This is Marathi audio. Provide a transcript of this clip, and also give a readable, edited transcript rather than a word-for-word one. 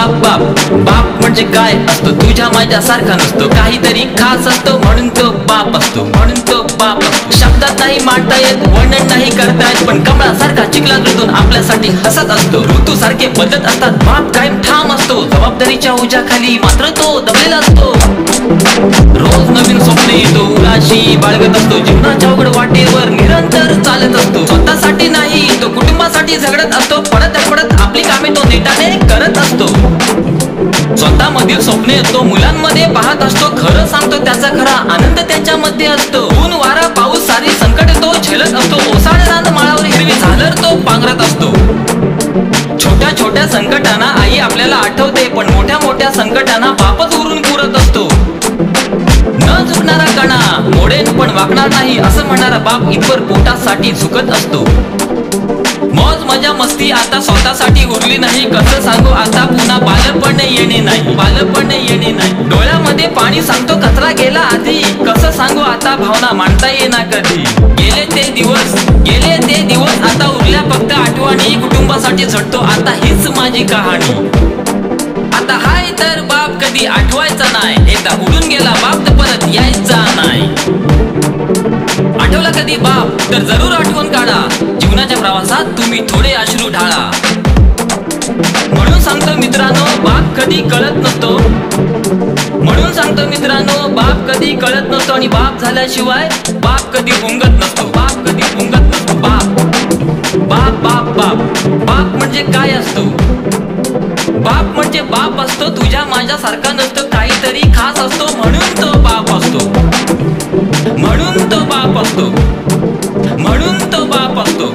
बाप बाप बाप म्हणजे काय असतो तुझ्या माझ्या सारखा नसतो, काहीतरी खास असतो म्हणून तो बाप असतो, म्हणून तो बाप असतो. शब्दात नाही मांडता येत, वर्णन नाही करता येत, पण कमळासारखा चिखलात ऋतून आपल्यासाठी हसत असतो. ऋतू सारखे बदलत असतात, बाप कायम ठाम असतो, जबाबदारीच्या ओझ्याखाली मात्र तो दबलेला असतो. रोज नवीन स्वप्ने येतो, उराशी बाळगत असतो, जीवनाच्या अवघड वाटेवर निरंतर चालत असतो. स्वतःसाठी नाही तो कुटुंबासाठी झगडत असतो, पडत पडत आपली कामे तो नेटाने करत असतो. स्वतःमधील स्वप्ने तो मुलांमध्ये पाहत असतो, खरं सांगतो त्याचा खरा आनंद त्याच्यामध्ये असतो. ऊन वारा पाऊस सारी संकट तो झेलत असतो, ओसाड रान माळावर हिरवी झालर तो पांघरत असतो. छोट्या छोट्या संकटांना आई आपल्याला आठवते, पण मोठ्या मोठ्या संकटांना बापच उरून पुरत असतो. न झुकणारा कणा मोडेन पण वाकणार नाही असं म्हणणारा बाप इतवर पोटासाठी झुकत असतो. मौज मजा मस्ती आता स्वतःसाठी उरली नाही, कसं सांगू आता पुन्हा बालपण येणे नाही, बालपण येणे नाही. डोळ्यामध्ये पाणी सांगतो कचरा गेला आधी, कसं सांगू आता भावना मांडता येणार कधी. गेले ते दिवस आता उरल्या फक्त आठवणी, कुटुंबासाठी झटतो आता हीच माझी कहाणी. आता हाय तर बाप कधी आठवायचा नाही, एकदा उडून गेला बाप तर परत यायचा नाही. आठवला कधी बाप तर जरूर आठवण काढा, जीवनाच्या प्रवासात तुम्ही थोडे अश्रू ढाळा. म्हणून सांगतो मित्रांनो बाप कधी कळत नसतो, म्हणून सांगतो मित्रांनो बाप कधी कळत नसतो, आणि बाप झाल्याशिवाय बाप कधी उंगत नसतो, बाप कधी उंगत नसतो. बाप बाप बाप बाप बाप म्हणजे काय असतो, बाप म्हणजे बाप असतो, तुझ्या माझ्या सारखा नसतो, काहीतरी खास असतो म्हणून तो बाप असतो, म्हणून तो बाप असतो, म्हणून तो बाप असतो.